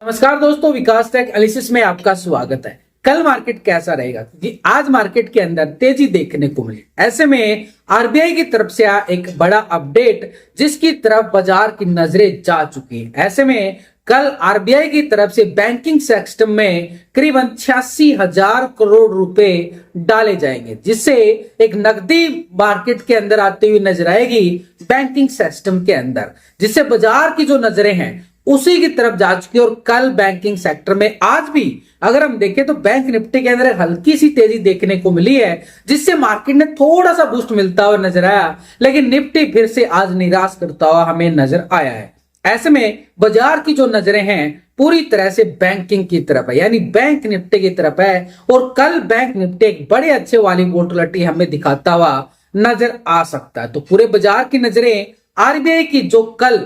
नमस्कार दोस्तों, विकास take analysis में आपका स्वागत है। कल मार्केट कैसा रहेगा, क्योंकि आज मार्केट के अंदर तेजी देखने को मिली। ऐसे में आरबीआई की तरफ से आया एक बड़ा अपडेट जिसकी तरफ बाजार की नजरें जा चुकी हैं। ऐसे में कल आरबीआई की तरफ से बैंकिंग सिस्टम में करीबन 86,000 करोड़ रुपए डाले जाएंगे, जिससे एक नकदी मार्केट के अंदर आती हुई नजर आएगी बैंकिंग सिस्टम के अंदर, जिससे बाजार की जो नजरें हैं उसी की तरफ जा चुकी है। और कल बैंकिंग सेक्टर में आज भी अगर हम देखें तो बैंक निफ्टी के अंदर हल्की सी तेजी देखने को मिली है, जिससे मार्केट ने थोड़ा सा बूस्ट मिलता हुआ नजर आया, लेकिन निफ्टी फिर से आज निराश करता हुआ हमें नजर आया है। ऐसे में बाजार की जो नजरें हैं पूरी तरह से बैंकिंग की तरफ है, यानी बैंक निफ्टी की तरफ है। और कल बैंक निफ्टी एक बड़े अच्छे वाली वोलेटिलिटी हमें दिखाता हुआ नजर आ सकता है। तो पूरे बाजार की नजरें आरबीआई की जो कल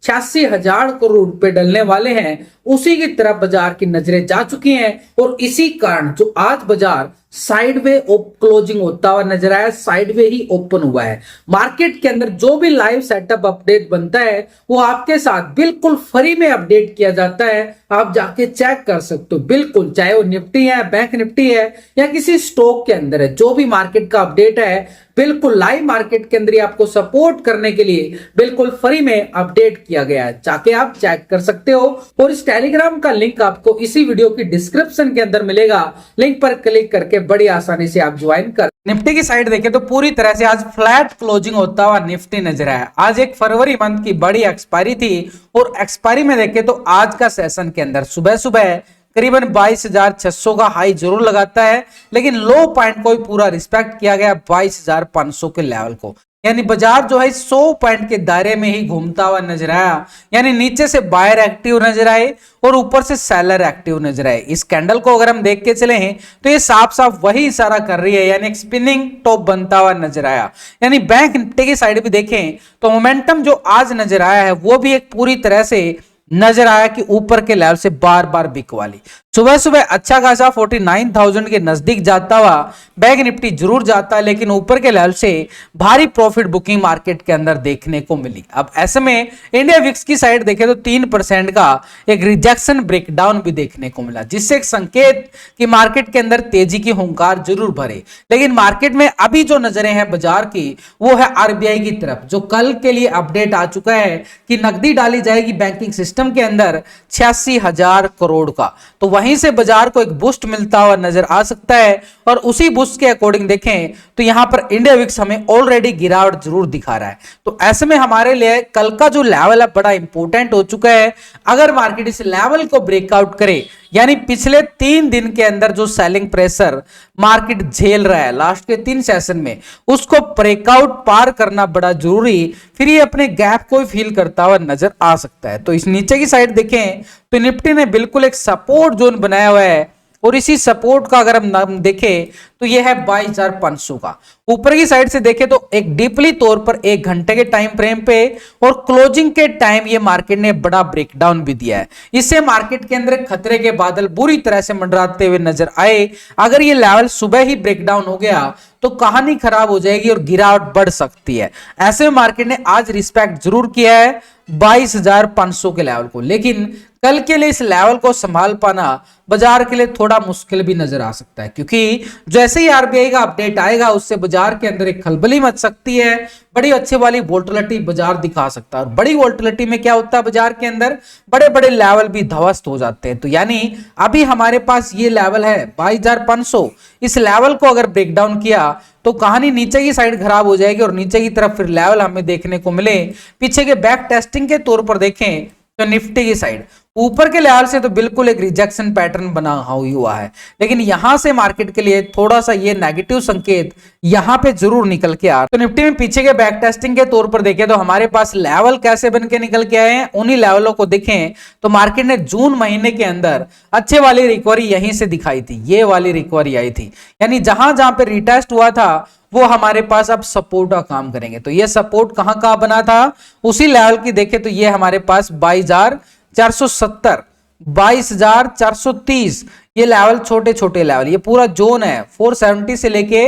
86,000 करोड़ रुपए डलने वाले हैं उसी की तरफ बाजार की नजरें जा चुकी हैं। और इसी कारण जो आज बाजार साइडवे क्लोजिंग होता हुआ नजर आया, साइडवे ही ओपन हुआ है। मार्केट के अंदर जो भी लाइव सेटअप अपडेट बनता है वो आपके साथ बिल्कुल फ्री में अपडेट किया जाता है। आप जाके चेक कर सकते हो बिल्कुल, चाहे वो निफ्टी है, बैंक निफ्टी है या किसी स्टॉक के अंदर है, जो भी मार्केट का अपडेट है बिल्कुल लाइव मार्केट के अंदर ही आपको सपोर्ट करने के लिए बिल्कुल फ्री में अपडेट किया गया है। जाके आप चेक कर सकते हो। और इस टेलीग्राम का लिंक आपको इसी वीडियो की डिस्क्रिप्शन के अंदर मिलेगा, लिंक पर क्लिक करके बड़ी आसानी से आप ज्वाइन कर। निफ्टी की साइड देखें तो पूरी तरह से आज फ्लैट क्लोजिंग होता हुआ निफ्टी नजर आया। आज एक फरवरी मंथ की बड़ी एक्सपायरी थी और एक्सपायरी में देखें तो आज का सेशन के अंदर सुबह सुबह करीबन 22,600 का हाई जरूर लगाता है, लेकिन लो पॉइंट को भी पूरा रिस्पेक्ट किया गया 22,500 के लेवल को। यानी बाजार जो है 100 पॉइंट के दायरे में ही घूमता हुआ नजर आया, यानी नीचे से बायर एक्टिव नजर आए और ऊपर से सेलर एक्टिव नजर आए। इस कैंडल को अगर हम देख के चले हैं तो ये साफ साफ वही इशारा कर रही है, यानी एक स्पिनिंग टॉप बनता हुआ नजर आया। यानी बैंक निफ्टी की साइड भी देखें तो मोमेंटम जो आज नजर आया है वो भी एक पूरी तरह से नजर आया कि ऊपर के लेवल से बार बार बिक वाली सुबह सुबह अच्छा खासा 49,000 के नजदीक जाता हुआ बैंक निफ्टी जरूर जाता है, लेकिन ऊपर के लेवल से भारी प्रॉफिट बुकिंग मार्केट के अंदर देखने को मिली। अब ऐसे में इंडिया विक्स की साइड देखें तो 3% का एक रिजेक्शन ब्रेकडाउन भी देखने को मिला, जिससे एक संकेत कि मार्केट के अंदर तेजी की हुंकार जरूर भरे। लेकिन मार्केट में अभी जो नजरें हैं बाजार की वो है आरबीआई की तरफ, जो कल के लिए अपडेट आ चुका है कि नकदी डाली जाएगी बैंकिंग सिस्टम के अंदर 86,000 करोड़ का। तो वहीं से बाजार को एक बूस्ट मिलता हुआ नजर आ सकता है। और उसी बूस्ट के अकॉर्डिंग देखें तो यहां पर इंडिया विक्स हमें ऑलरेडी गिरावट जरूर दिखा रहा है। तो ऐसे में हमारे लिए कल का जो लेवल है बड़ा इंपॉर्टेंट हो चुका है। अगर मार्केट इस लेवल को ब्रेकआउट करे, यानी पिछले 3 दिन के अंदर जो सेलिंग प्रेशर मार्केट झेल रहा है लास्ट के 3 सेशन में, उसको ब्रेकआउट पार करना बड़ा जरूरी, फिर ये अपने गैप को फील करता हुआ नजर आ सकता है। तो इस नीचे की साइड देखें तो निफ्टी ने बिल्कुल एक सपोर्ट जोन बनाया हुआ है, और इसी सपोर्ट का अगर हम देखें तो यह है 22,500 का। ऊपर की साइड से देखें तो एक डीपली तौर पर 1 घंटे के टाइम फ्रेम पे और क्लोजिंग के टाइम ये मार्केट ने बड़ा ब्रेकडाउन भी दिया है। इससे मार्केट के अंदर खतरे के बादल बुरी तरह से मंडराते हुए नजर आए। अगर ये लेवल सुबह ही ब्रेकडाउन हो गया तो कहानी खराब हो जाएगी और गिरावट बढ़ सकती है। ऐसे में मार्केट ने आज रिस्पेक्ट जरूर किया है 22,500 के लेवल को, लेकिन कल के लिए इस लेवल को संभाल पाना बाजार के लिए थोड़ा मुश्किल भी नजर आ सकता है, क्योंकि जैसे ही आरबीआई का अपडेट आएगा उससे बाजार के अंदर एक खलबली मच सकती है। बड़ी अच्छे वाली वोलेटिलिटी बाजार दिखा सकता है, और बड़ी वोलेटिलिटी में क्या होता है बाजार के अंदर बड़े बड़े लेवल भी ध्वस्त हो जाते हैं। तो यानी अभी हमारे पास ये लेवल है 22,500, इस लेवल को अगर ब्रेकडाउन किया तो कहानी नीचे की साइड खराब हो जाएगी और नीचे की तरफ फिर लेवल हमें देखने को मिले। पीछे के बैक टेस्टिंग के तौर पर देखें तो निफ्टी की साइड ऊपर के लेवल से तो बिल्कुल एक रिजेक्शन पैटर्न बना हुआ है, लेकिन यहां से मार्केट के लिए थोड़ा सा ये नेगेटिव संकेत यहां पे जरूर निकल के आ रहा है। तो निफ्टी में पीछे के बैक टेस्टिंग के तौर पर देखें तो हमारे पास लेवल कैसे बन के निकल के आए हैं, उन्हीं लेवलों को देखें तो मार्केट ने जून महीने के अंदर अच्छे वाली रिकवरी यहीं से दिखाई थी, ये वाली रिकवरी आई थी। यानी जहां जहां पे रिटेस्ट हुआ था वो हमारे पास अब सपोर्ट का काम करेंगे। तो ये सपोर्ट कहां कहां बना था, उसी लेवल की देखें तो ये हमारे पास 22,470, 22,430, ये लेवल छोटे छोटे लेवल, ये पूरा जोन है 470 से लेके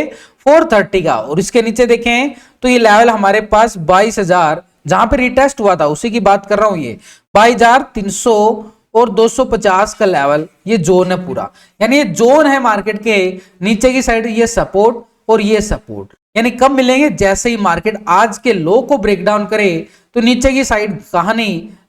430 का। और इसके नीचे देखें तो ये लेवल हमारे पास 22,000 जहां पे रिटेस्ट हुआ था उसी की बात कर रहा हूं, ये 22,300 और 250 का लेवल, ये जोन है पूरा, यानी ये जोन है मार्केट के नीचे की साइड, ये सपोर्ट और ये सपोर्ट, यानी कब मिलेंगे, जैसे ही मार्केट आज के लो को ब्रेक डाउन करे तो नीचे की साइड कहानी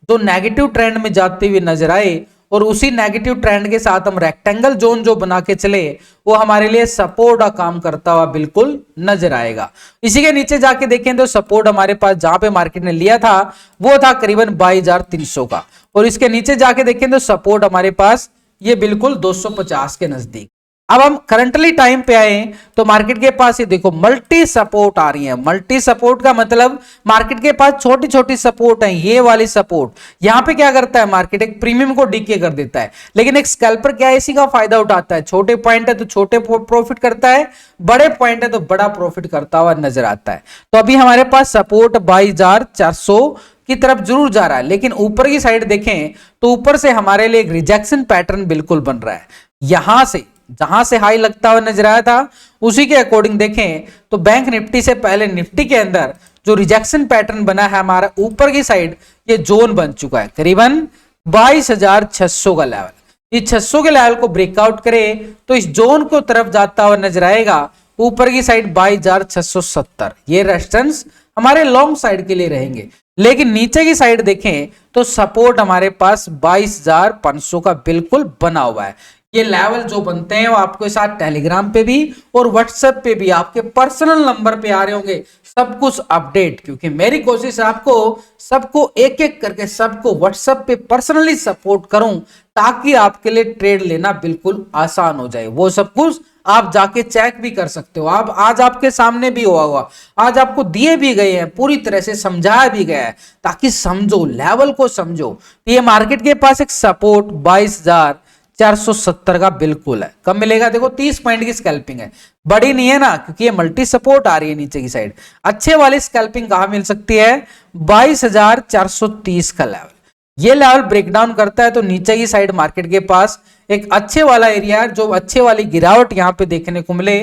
जो नेगेटिव ट्रेंड में जाते हुए नजर आए और उसी नेगेटिव ट्रेंड के साथ हम रेक्टेंगल जोन जो बना के चले वो हमारे लिए सपोर्ट का काम करता हुआ बिल्कुल नजर आएगा। इसी के नीचे जाके देखें तो सपोर्ट हमारे पास जहां पे मार्केट ने लिया था वो था करीबन 22,300 का, और इसके नीचे जाके देखें तो सपोर्ट हमारे पास ये बिल्कुल 250 के नजदीक। अब हम करंटली टाइम पे आए तो मार्केट के पास ये देखो मल्टी सपोर्ट आ रही है। मल्टी सपोर्ट का मतलब मार्केट के पास छोटी छोटी सपोर्ट है, ये वाली सपोर्ट यहां पे क्या करता है, मार्केट एक प्रीमियम को डीके कर देता है, लेकिन एक स्कैल्पर क्या है, इसी का फायदा उठाता है। छोटे पॉइंट है तो छोटे प्रॉफिट करता है, बड़े पॉइंट है तो बड़ा प्रॉफिट करता हुआ नजर आता है। तो अभी हमारे पास सपोर्ट 22,400 की तरफ जरूर जा रहा है, लेकिन ऊपर की साइड देखें तो ऊपर से हमारे लिए एक रिजेक्शन पैटर्न बिल्कुल बन रहा है। यहां से जहां से हाई लगता हुआ नजर आया था उसी के अकॉर्डिंग देखें तो बैंक निफ्टी से पहले निफ्टी के अंदर जो रिजेक्शन पैटर्न बना है हमारा ऊपर की साइड, ये जोन बन चुका है करीबन 22,600 का लेवल। ये 600 के लेवल को ब्रेकआउट करे तो इस जोन को तरफ जाता हुआ नजर आएगा ऊपर की साइड 22,670, ये रेजिस्टेंस हमारे लॉन्ग साइड के लिए रहेंगे। लेकिन नीचे की साइड देखें तो सपोर्ट हमारे पास 22,500 का बिल्कुल बना हुआ है। ये लेवल जो बनते हैं वो आपके साथ टेलीग्राम पे भी और व्हाट्सएप पे भी आपके पर्सनल नंबर पे आ रहे होंगे सब कुछ अपडेट, क्योंकि मेरी कोशिश है आपको सबको एक एक करके सबको व्हाट्सएप पे पर्सनली सपोर्ट करूं ताकि आपके लिए ट्रेड लेना बिल्कुल आसान हो जाए। वो सब कुछ आप जाके चेक भी कर सकते हो। आप आज आपके सामने भी हुआ हुआ, आज आपको दिए भी गए हैं, पूरी तरह से समझाया भी गया है ताकि समझो, लेवल को समझो। तो ये मार्केट के पास एक सपोर्ट 22,470 का बिल्कुल है। कब मिलेगा, देखो 30 पॉइंट की स्कैल्पिंग है, बड़ी नहीं है ना, क्योंकि ये मल्टी सपोर्ट आ रही है नीचे की साइड। अच्छे वाली स्कैल्पिंग कहां मिल सकती है, 22,430 का लेवल। ये लेवल ब्रेकडाउन करता है तो नीचे की साइड मार्केट के पास एक अच्छे वाला एरिया है, जो अच्छे वाली गिरावट यहां पे देखने को मिले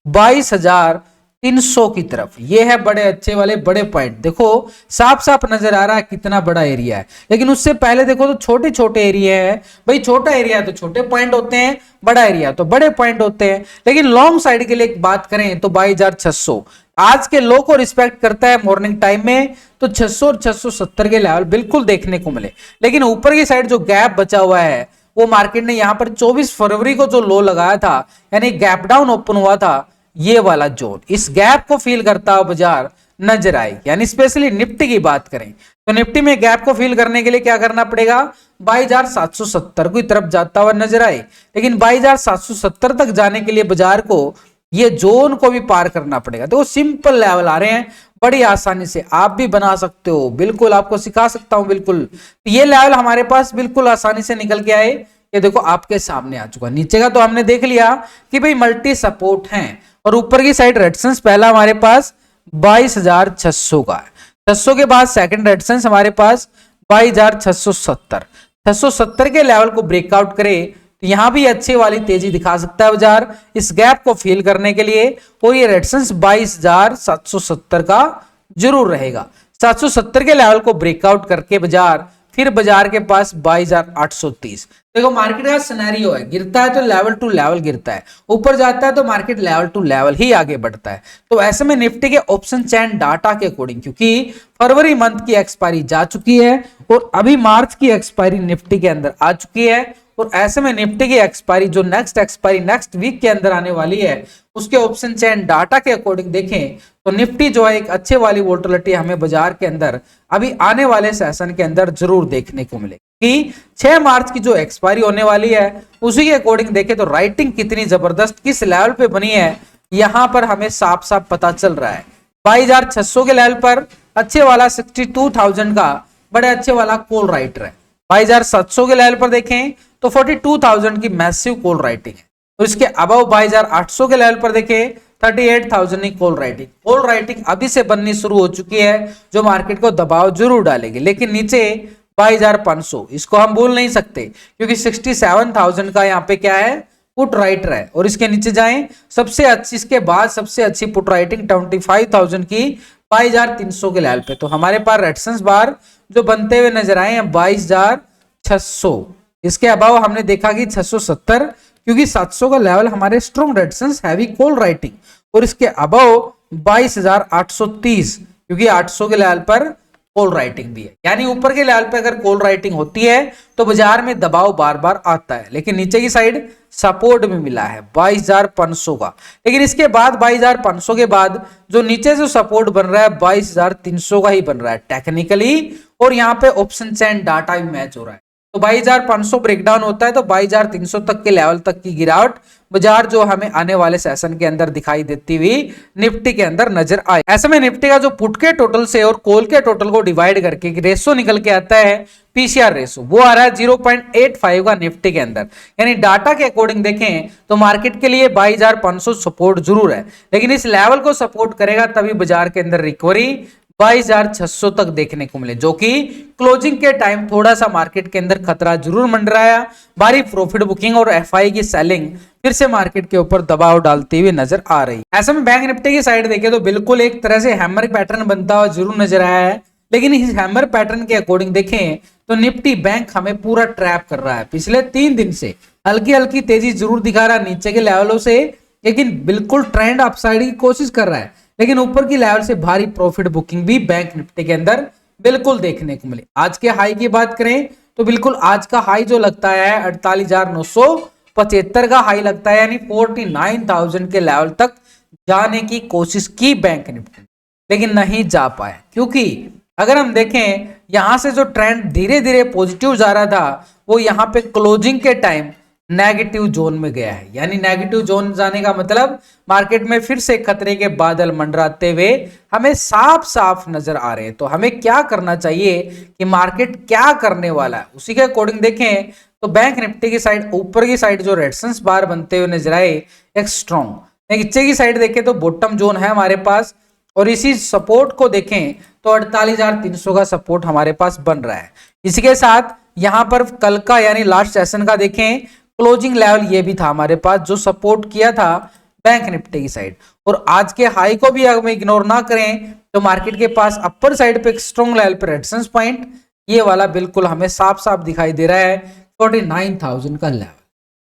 22,300 की तरफ। ये है बड़े अच्छे वाले बड़े पॉइंट, देखो साफ साफ नजर आ रहा है कितना बड़ा एरिया है। लेकिन उससे पहले देखो तो छोटे छोटे एरिया है, भाई छोटा एरिया है तो छोटे पॉइंट होते हैं, बड़ा एरिया तो बड़े पॉइंट होते हैं। लेकिन लॉन्ग साइड के लिए एक बात करें तो 22,600 आज के लो को रिस्पेक्ट करता है मॉर्निंग टाइम में, तो 600 और 670 के लेवल बिल्कुल देखने को मिले। लेकिन ऊपर की साइड जो गैप बचा हुआ है वो मार्केट ने यहां पर 24 फरवरी को जो लो लगाया था, यानी गैप डाउन ओपन हुआ था, ये वाला जोन, इस गैप को फील करता हुआ बाजार नजर आए। यानी स्पेशली निफ्टी की बात करें तो निफ्टी में गैप को फील करने के लिए क्या करना पड़ेगा, 22,770 की तरफ जाता हुआ नजर आए। लेकिन 22,770 तक जाने के लिए बाजार को ये जोन को भी पार करना पड़ेगा। देखो सिंपल लेवल आ रहे हैं, बड़ी आसानी से आप भी बना सकते हो, बिल्कुल आपको सिखा सकता हूं बिल्कुल। ये लेवल हमारे पास बिल्कुल आसानी से निकल के आए, ये देखो आपके सामने आ चुका। नीचे का तो हमने देख लिया कि भाई मल्टी सपोर्ट हैं, और ऊपर की साइड रेजिस्टेंस पहला हमारे पास 22,600 का है। 600 के बाद सेकंड रेजिस्टेंस हमारे पास 22,670, 670 के लेवल को ब्रेकआउट करे तो यहां भी अच्छी वाली तेजी दिखा सकता है बाजार इस गैप को फील करने के लिए, और ये रेजिस्टेंस 22,770 का जरूर रहेगा। 770 के लेवल को ब्रेकआउट करके बाजार फिर बाजार के पास 22,830। देखो मार्केट का सिनेरियो है, गिरता है तो लेवल टू लेवल गिरता है, ऊपर जाता है तो मार्केट लेवल टू लेवल ही आगे बढ़ता है। तो ऐसे में निफ्टी के ऑप्शन चैन डाटा के अकॉर्डिंग, क्योंकि फरवरी मंथ की एक्सपायरी जा चुकी है और अभी मार्च की एक्सपायरी निफ्टी के अंदर आ चुकी है, और ऐसे में निफ्टी की एक्सपायरी जो नेक्स्ट वीक के अंदर आने वाली है उसके ऑप्शन चैन डाटा के अकॉर्डिंग देखें तो निफ्टी जो है एक अच्छे वाली वोलेटिलिटी हमें बाजार के अंदर अभी आने वाले सेशन के अंदर जरूर देखने को मिलेगी। कि 6 मार्च की जो एक्सपायरी होने वाली है उसी के अकॉर्डिंग देखें तो राइटिंग कितनी जबरदस्त किस लेवल पे बनी है यहां पर हमें साफ साफ पता चल रहा है। 22,600 के लेवल पर अच्छे वाला 62,000 का बड़े अच्छे वाला कॉल राइटर है। 22,700 के लेवल पर देखें तो 42,000 की मैसिव कॉल राइटिंग है, और इसके अबव 22,800 के लेवल पर देखें 38,000 की कॉल राइटिंग। कॉल राइटिंग अभी से बननी शुरू हो चुकी है जो मार्केट को दबाव जरूर डालेगी। लेकिन नीचे 22,500 इसको हम भूल नहीं सकते, क्योंकि 67,000 का यहाँ पे क्या है पुट राइटर है, और इसके नीचे जाएं सबसे अच्छी, इसके बाद सबसे अच्छी पुट राइटिंग 25,000 की 22,300 के लेवल पे। तो हमारे पास रेजिस्टेंस बार जो बनते हुए नजर आए हैं 22,600, इसके अबाव हमने देखा कि 670, क्योंकि 700 का लेवल हमारे strong resistance heavy call writing, और इसके अबाव 22,830, क्योंकि 800 के लेवल पर कॉल राइटिंग भी है। यानी ऊपर के लेवल पे अगर कॉल राइटिंग होती है तो बाजार में दबाव बार बार आता है, लेकिन नीचे की साइड सपोर्ट भी मिला है 22,500 का। लेकिन इसके बाद 22,500 के बाद जो नीचे से सपोर्ट बन रहा है 22,300 का ही बन रहा है टेक्निकली, और यहाँ पे ऑप्शन चैन डाटा भी मैच हो रहा है। तो 22,500 ब्रेकडाउन होता है तो 22,300 तक के लेवल तक की गिरावट बाजार जो हमें आने वाले सेशन के अंदर दिखाई देती हुई निफ्टी के अंदर नजर आए। ऐसे में निफ्टी का जो पुट के टोटल से और कॉल के टोटल को डिवाइड करके रेशो निकल के आता है, पीसीआर रेशो, वो आ रहा है 0.85 का निफ्टी के अंदर। यानी डाटा के अकॉर्डिंग देखें तो मार्केट के लिए 22,500 सपोर्ट जरूर है, लेकिन इस लेवल को सपोर्ट करेगा तभी बाजार के अंदर रिकवरी 22,600 तक देखने को मिले, जो कि क्लोजिंग के टाइम थोड़ा सा मार्केट के अंदर खतरा जरूर मंडराया। भारी प्रॉफिट बुकिंग और एफआई की सेलिंग फिर से मार्केट के ऊपर दबाव डालती हुई नजर आ रही। ऐसे में बैंक निफ्टी की साइड देखें तो बिल्कुल एक तरह से हैमर पैटर्न बनता हुआ जरूर नजर आया है, लेकिन इस हैमर पैटर्न के अकॉर्डिंग देखें तो निफ्टी बैंक हमें पूरा ट्रैप कर रहा है। पिछले 3 दिन से हल्की हल्की तेजी जरूर दिखा रहा है नीचे के लेवलों से, लेकिन बिल्कुल ट्रेंड अपसाइड की कोशिश कर रहा है, लेकिन ऊपर की लेवल से भारी प्रॉफिट बुकिंग भी बैंक निफ्टी के अंदर बिल्कुल देखने को मिली। आज के हाई की बात करें तो बिल्कुल आज का हाई जो लगता है 48,975 का हाई लगता है, यानी 49,000 के लेवल तक जाने की कोशिश की बैंक निफ्टी, लेकिन नहीं जा पाए। क्योंकि अगर हम देखें यहां से जो ट्रेंड धीरे धीरे पॉजिटिव जा रहा था वो यहां पे क्लोजिंग के टाइम नेगेटिव जोन में गया है। यानी नेगेटिव जोन जाने का मतलब मार्केट में फिर से खतरे के बादल मंडराते हुए हमें साफ साफ नजर आ रहे हैं। तो हमें क्या करना चाहिए कि मार्केट क्या करने वाला है, उसी के अकॉर्डिंग देखें तो बैंक निफ्टी की साइड ऊपर की साइड जो रेजिस्टेंस बार बनते हुए नजर आए एक स्ट्रॉन्ग, नीचे की साइड देखें तो बॉटम जोन है हमारे पास, और इसी सपोर्ट को देखें तो 48,300 का सपोर्ट हमारे पास बन रहा है। इसी के साथ यहां पर कल का यानी लास्ट सेशन का देखें क्लोजिंग लेवल ये भी था हमारे पास जो सपोर्ट किया था बैंक निफ्टी की साइड, और आज के हाई को भी अगर इग्नोर ना करें तो मार्केट के पास अपर साइड पे एक स्ट्रॉन्ग लेवल पे रेजिस्टेंस पॉइंट ये वाला बिल्कुल हमें साफ साफ दिखाई दे रहा है 49,000 का लेवल।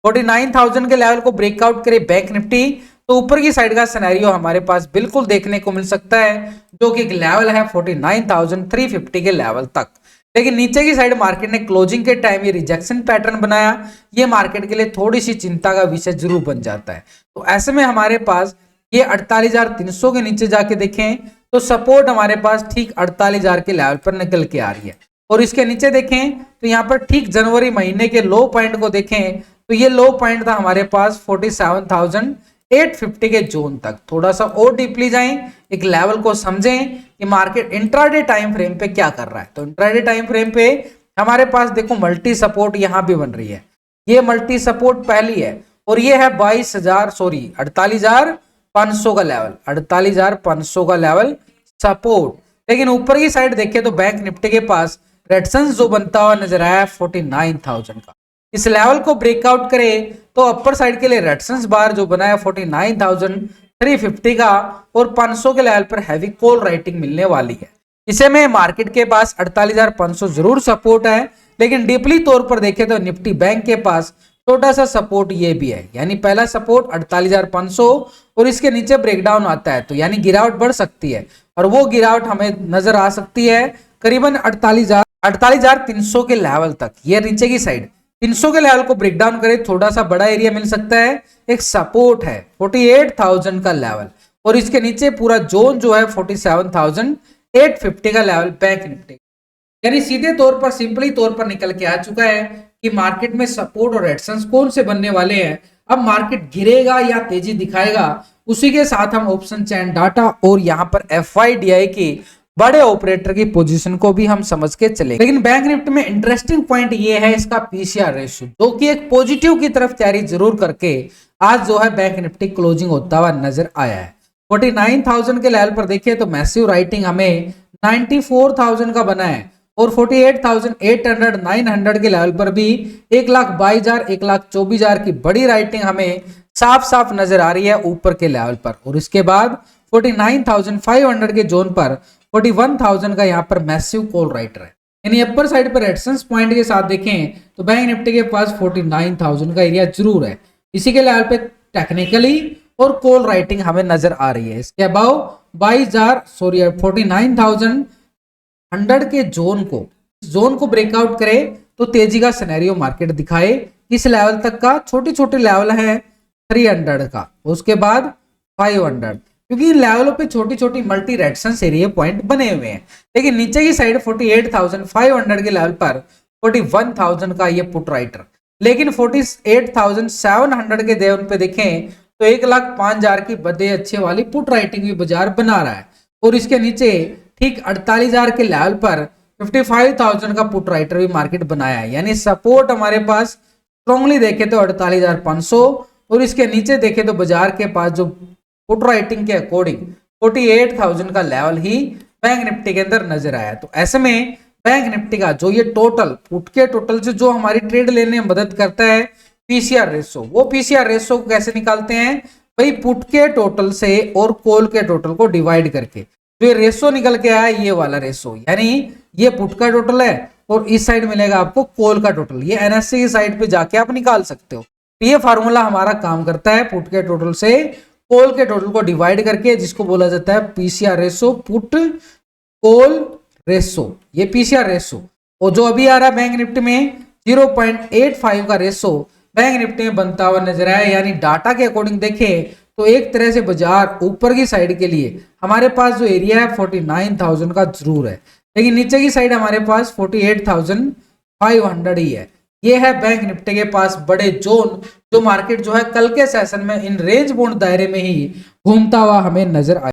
49,000 के लेवल को ब्रेकआउट करे बैंक निफ्टी तो ऊपर की साइड का सिनेरियो हमारे पास बिल्कुल देखने को मिल सकता है, जो कि एक लेवल है 49,350 के लेवल तक। लेकिन नीचे की साइड मार्केट ने क्लोजिंग के टाइम ये रिजेक्शन पैटर्न बनाया, ये मार्केट के लिए थोड़ी सी चिंता का विषय जरूर बन जाता है। तो ऐसे में हमारे पास ये 48,300 के नीचे जाके देखें तो सपोर्ट हमारे पास ठीक 48,000 के लेवल पर निकल के आ रही है, और इसके नीचे देखें तो यहाँ पर ठीक जनवरी महीने के लो पॉइंट को देखें तो ये लो पॉइंट था हमारे पास 47,850 के जोन तक। थोड़ा सा और डीपली जाएं, एक लेवल को समझें कि मार्केट इंट्राडे टाइम फ्रेम पे क्या कर रहा है। तो इंट्राडे टाइम फ्रेम पे हमारे पास देखो मल्टी सपोर्ट यहां भी बन रही है, ये मल्टी सपोर्ट पहली है, और ये है 48,500 का लेवल, 48,500 का लेवल सपोर्ट। लेकिन ऊपर की साइड देखें तो बैंक निफ्टी के पास रेजिस्टेंस जो बनता हुआ नजर आया 49,000 का। इस लेवल को ब्रेकआउट करे तो अपर साइड के लिए रेजिस्टेंस बार जो बना है 49,350 का, और 500 के लेवल पर हैवी कॉल राइटिंग मिलने वाली है। इसे में मार्केट के पास 48,500 जरूर सपोर्ट है, लेकिन डीपली तौर पर देखें तो निफ्टी बैंक के पास छोटा सा सपोर्ट ये भी है। यानी पहला सपोर्ट 48,500 और इसके नीचे ब्रेकडाउन आता है, तो यानी गिरावट बढ़ सकती है, और वो गिरावट हमें नजर आ सकती है करीबन 48,300 के लेवल तक। ये नीचे की साइड 300 के लेवल को ब्रेकडाउन करे थोड़ा सा बड़ा एरिया मिल सकता है, एक सपोर्ट है 48,000 का लेवल, और इसके नीचे पूरा जोन जो है 47,850 का लेवल बैंक निफ्टी, यानी सीधे तौर पर सिंपली तौर पर निकल के आ चुका है कि मार्केट में सपोर्ट और रेजिस्टेंस कौन से बनने वाले हैं। अब मार्केट गिरेगा या तेजी दिखाएगा, उसी के साथ हम ऑप्शन चैन डाटा और यहां पर एफआईडीआई की बड़े ऑपरेटर की पोजीशन को भी हम समझ के चले। लेकिन बैंक निफ्टी में इंटरेस्टिंग पॉइंट ये है इसका पीसीआर रेशियो, जो कि एक पॉजिटिव की तरफ तैयारी जरूर करके आज जो है बैंक निफ्टी क्लोजिंग होता हुआ नजर आया है। 49,000 के लेवल पर देखिए तो मैसिव राइटिंग हमें 94,000 का बना है, और 48,800 900 के लेवल पर भी 1,22,000 1,24,000 की बड़ी राइटिंग हमें साफ साफ नजर आ रही है ऊपर के लेवल पर, और इसके बाद 49,500 के जोन पर 41,000 का यहाँ पर मैसिव कॉल राइटर है। यानी अपर साइड पर रेजिस्टेंस पॉइंट के साथ देखें तो बैंक निफ्टी के पास 49,000 का एरिया जरूर है। इसी के लेवल पे टेक्निकली और कॉल राइटिंग हमें नजर आ रही है। इसके अबाउ 49,100 के जोन को ब्रेकआउट करे तो तेजी का सिनेरियो मार्केट दिखाए। इस लेवल तक का छोटे छोटे लेवल है 300 का, उसके बाद 500, क्योंकि इन लेवलों पे छोटी छोटी मल्टी रेजिस्टेंस एरिया पॉइंट बने हुए हैं। लेकिन नीचे की साइड 48,500 के लेवल पर 41,000 का ये पुट राइटर, लेकिन 48,700 के लेवल पे देखें तो 1,05,000 की बड़े अच्छे वाली पुट राइटिंग भी बाजार बना रहा है। और इसके नीचे ठीक 48,000 के लेवल पर 55,000 का पुट राइटर भी मार्केट बनाया है। यानी सपोर्ट हमारे पास स्ट्रॉन्गली देखे तो 48,500 और इसके नीचे देखे तो बाजार के पास जो पुट राइटिंग के अकॉर्डिंग 48,000 का लेवल ही बैंक निफ्टी के अंदर नजर आया। तो ऐसे में बैंक निफ्टी का जो ये टोटल पुट के टोटल से जो हमारी ट्रेड लेने में मदद करता है पीसीआर रेशो, वो पीसीआर रेशो को कैसे निकालते हैं भाई, पुट के टोटल से और कॉल के टोटल को डिवाइड करके जो ये रेशो निकल के आया ये वाला रेशो, यानी ये पुट का टोटल है और इस साइड मिलेगा आपको कॉल का टोटल। ये एनएससी की साइड पे जाके आप निकाल सकते हो। तो ये फार्मूला हमारा काम करता है पुट के टोटल से कॉल के टोटल को डिवाइड करके, जिसको बोला जाता है PCR ratio, put call ratio, ये पीसीआर रेशो। और जो अभी आ रहा है बैंक निफ्टी में 0.85 का रेशो बैंक निफ्टी में बनता हुआ नजर आया। यानी डाटा के अकॉर्डिंग देखें तो एक तरह से बाजार ऊपर की साइड के लिए हमारे पास जो एरिया है 49,000 का जरूर है, लेकिन नीचे की साइड हमारे पास 48,500 ही है। ये है बैंक निफ्टी के पास बड़े जोन, जो मार्केट जो है कल के सेशन में इन रेंज बाउंड दायरे में ही घूमता हुआ हमें नजर आया।